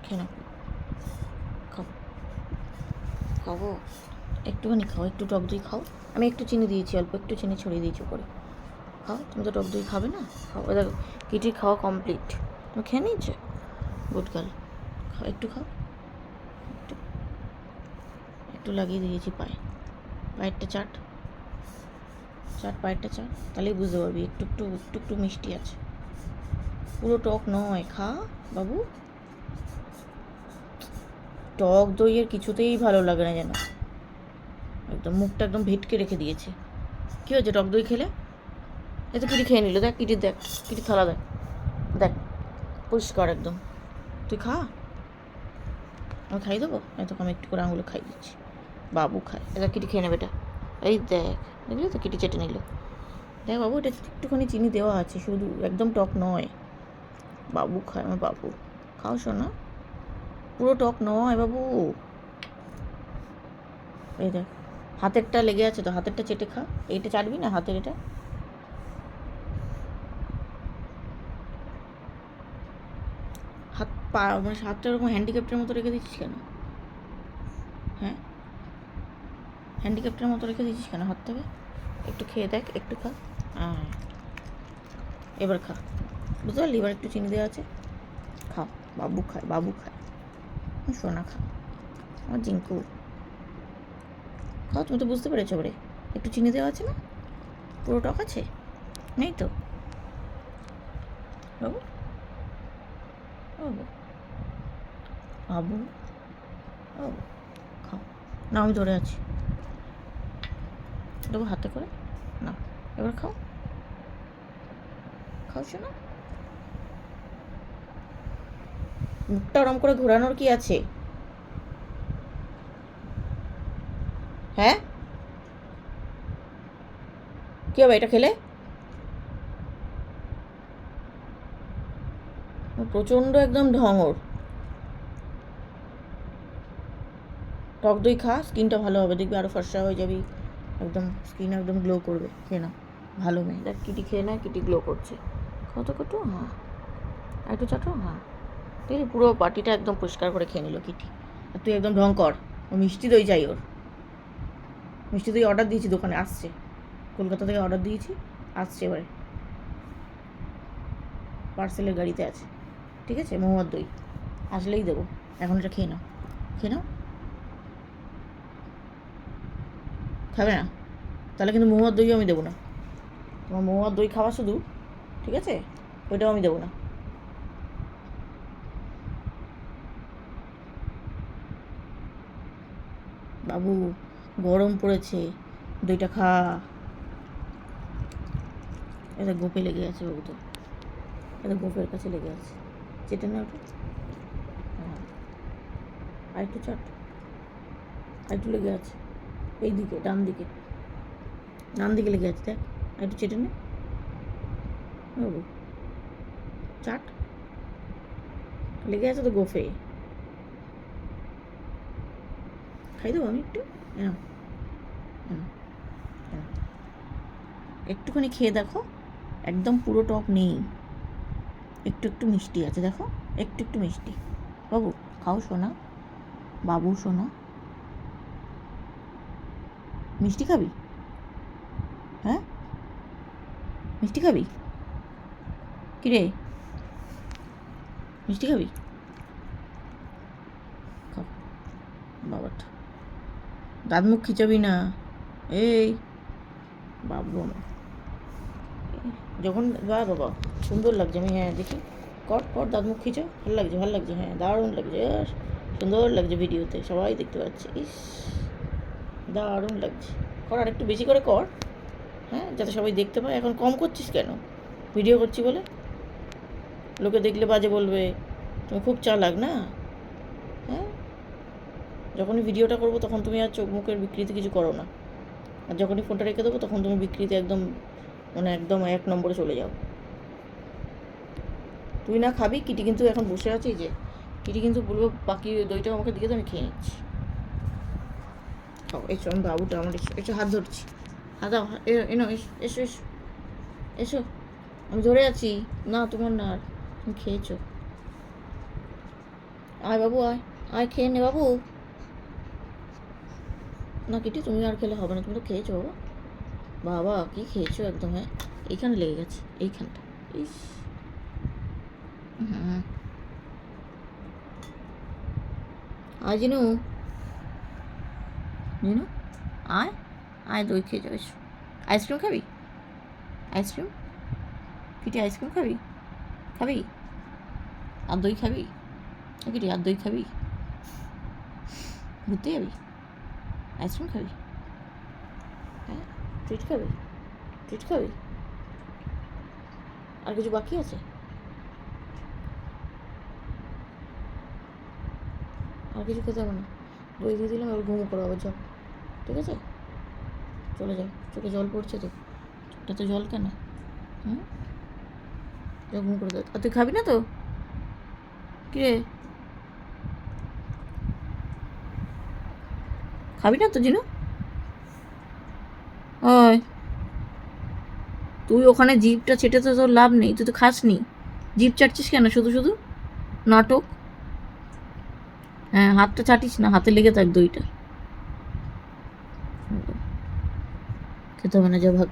খেয়ে নাও, খাও, খাবো একটুখানি খাও, একটু টক দই খাও। আমি একটু চিনি দিয়েছি, অল্প একটু চিনি ছড়িয়ে দিয়েছি উপরে। খাও, তুমি তো টক দই খাবে না, খাও। দেখো কিটির খাওয়া কমপ্লিট, তুমি খেয়ে নিয়েছো। গুড গার্ল, খাও, একটু খাও, একটু একটু লাগিয়ে দিয়েছি পায়ে, পায়েরটা চাট, চাট পায়েরটা চাট, তাহলেই বুঝতে পারবি একটু একটু একটু একটু মিষ্টি আছে, পুরো টক নয়। খা বাবু, টক দইয়ের কিছুতেই ভালো লাগে না যেন, একদম মুখটা একদম ভেটকে রেখে দিয়েছে। কী হয়েছে টক দই খেলে? এ তো কিটি খেয়ে নিল, দেখ কিটির, দেখ কিটির থালা, দেখ দেখ পরিষ্কার একদম। তুই খা, আমি খাই দেবো, এতক্ষণ আমি একটু করে আঙুলে খাই দিচ্ছি। বাবু খায়, এটা কিটি খেয়ে নেবে এটা। এই দেখ, দেখলি তো কিটি চেটে নিল। দেখ বাবু, এটা একটুখানি চিনি দেওয়া আছে শুধু, একদম টক নয়। বাবু খায়, আমার বাবু। খাও শোনা, পুরো টক নয় বাবু। এই দেখ, হাতেরটা লেগে আছে তো, হাতেরটা চেটে খা। এইটা চাটবি না, হাতের এটা। হাত পা মানে হাতটা ওরকম হ্যান্ডিক্যাপ্টের মতো রেখে দিচ্ছিস কেন? হ্যাঁ, হ্যান্ডিক্যাপ্টের মতো রেখে দিচ্ছিস কেন হাতটাকে? একটু খেয়ে দেখ, একটু খা। হ্যাঁ, এবার খা, বুঝতে পারলি? এবার একটু চিনি দেওয়া আছে, খাও। বাবু খায়, বাবু খায়, সোনা খা, আমার জিঙ্কু খাও। তুমি তো বুঝতে পেরেছো এবারে, একটু চিনি দেওয়া আছে না, পুরো টক আছে, নেই তো বাবু? বাবু, বাবু, বাবু খাও না, আমি ধরে আছি, দেবো হাতে করে না। এবার খাও, খাও শোনা। মুখটা ওরম করে ঘোরানোর কি আছে? হ্যাঁ, কী হবে এটা খেলে? প্রচণ্ড একদম ঢঙর। টক দই খা, স্কিনটা ভালো হবে, দেখবি আরও ফর্সা হয়ে যাবি, একদম স্কিন একদম গ্লো করবে। খেয়ে না, ভালো মেয়ে। দেখ কিটি খেয়ে নেয়, কিটি গ্লো করছে। কত কত, হ্যাঁ, আর একটু চাটো, হ্যাঁ। ঠিক আছে, পুরো বাটিটা একদম পরিষ্কার করে খেয়ে নিল কিটি। আর তুই একদম ঢং কর, ও মিষ্টি দই চাই ওর। মিষ্টি দই অর্ডার দিয়েছি, দোকানে আসছে, কলকাতা থেকে অর্ডার দিয়েছি, আসছে এবারে, পার্সেলের গাড়িতে আছে। ঠিক আছে, মহুয়ার দই আসলেই দেবো। এখন এটা খেয়ে নাও, খেয়ে নাও। খাবে না? তাহলে কিন্তু মহুয়ার দইও আমি দেবো না। তোমার মহুয়ার দই খাওয়া শুধু, ঠিক আছে, ওইটাও আমি দেবো না। বাবু, গরম পড়েছে, দইটা খা। এটা গোপে লেগে আছে বাবু, তো এটা গোপের কাছে লেগে আছে, চেটে না ওটা। হ্যাঁ, আরেকটু চাট, আরেকটু লেগে আছে এই দিকে, ডান দিকে, ডান দিকে লেগে আছে, দেখ আরেকটু চেটে নে বাবু, চাট, লেগে আছে তো গোফে। খাই দেবো আমি একটু, এনাও, এনাও, এনাও। একটুখানি খেয়ে দেখো, একদম পুরো টক নেই, একটু একটু মিষ্টি আছে, দেখো একটু একটু মিষ্টি। বাবু খাও শোনা, বাবু শোনা, মিষ্টি খাবি? হ্যাঁ, মিষ্টি খাবি? কিরে, মিষ্টি খাবি? খাও বাবাটা, দাঁত মুখ খিচাবি না। এই বাবু আমার, যখন বা বাবা সুন্দর লাগছে, আমি হ্যাঁ দেখি, কর কর, দাঁত মুখ খিচো, ভালো লাগছে, ভালো লাগছে, হ্যাঁ দারুণ লাগছে, সুন্দর লাগছে, ভিডিওতে সবাই দেখতে পাচ্ছে। ইস, দারুণ লাগছে, কর আর একটু বেশি করে কর, হ্যাঁ, যাতে সবাই দেখতে পায়। এখন কম করছিস কেন? ভিডিও করছি বলে লোকে দেখলে বাজে বলবে, তুমি খুব চালাক না। হ্যাঁ, যখনই ভিডিওটা করবো তখন তুমি আর চোখ মুখের বিকৃতি কিছু করো না, আর যখনই ফোনটা রেখে দেবো তখন তুমি বিকৃতি একদম, মানে একদম 1 নম্বরে চলে যাও। তুই না খাবি, কিটি কিন্তু এখন বসে আছে, যে কিটি কিন্তু বলবো বাকি দইটা আমাকে দিয়ে তো আমি খেয়ে নিচ্ছি। খাও, এসো, আমি বাবুটা আমার, এসো এসো, হাত ধরছি, হাত দাও, এনো, এসো এসো এসো এসো, আমি ধরে আছি, না তোমার না, আর তুমি খেয়েছো। আয় বাবু আয়, আয় খেয়ে নে বাবু। না কিটি তুমি আর খেলে হবে না, তুমি তো খেয়েছো বাবা। বাবা কি খেয়েছো একদম, হ্যাঁ এইখানে লেগে গেছে, এইখানটা। ইস হুম। আয় জিনু, জিনু আয়, আয় দই খেয়ে যাও, এসো। আইসক্রিম খাবি? আইসক্রিম কিটি, আইসক্রিম খাবি? খাবি? আর দই খাবি? কিটি আর দই খাবি? ঘুরতে যাবি? আইসক্রিম খাবি? হ্যাঁ ট্রিট খাবি? ট্রিট খাবি? আর কিছু বাকি আছে? আর কিছু খেতে হবে না, দই দিয়ে দিলাম, এবার ঘুমো করো আবার, যাও ঠিক আছে, চলে যাও। চোখে জল পড়ছে তো, চোখটাতে জল কেন? হুম, যাও ঘুম করে দাও। আর তুই খাবি না তো? কিরে খাবি না তো জিনু? ওই তুই ওখানে জিভটা ছেটে তো তোর লাভ নেই, তুই তো খাসনি, জিভ চাটছিস কেন শুধু শুধু? নাটক। হ্যাঁ হাতটা চাটিস না, হাতে লেগে থাক দইটা। খেতে হবে না, যা ভাগ।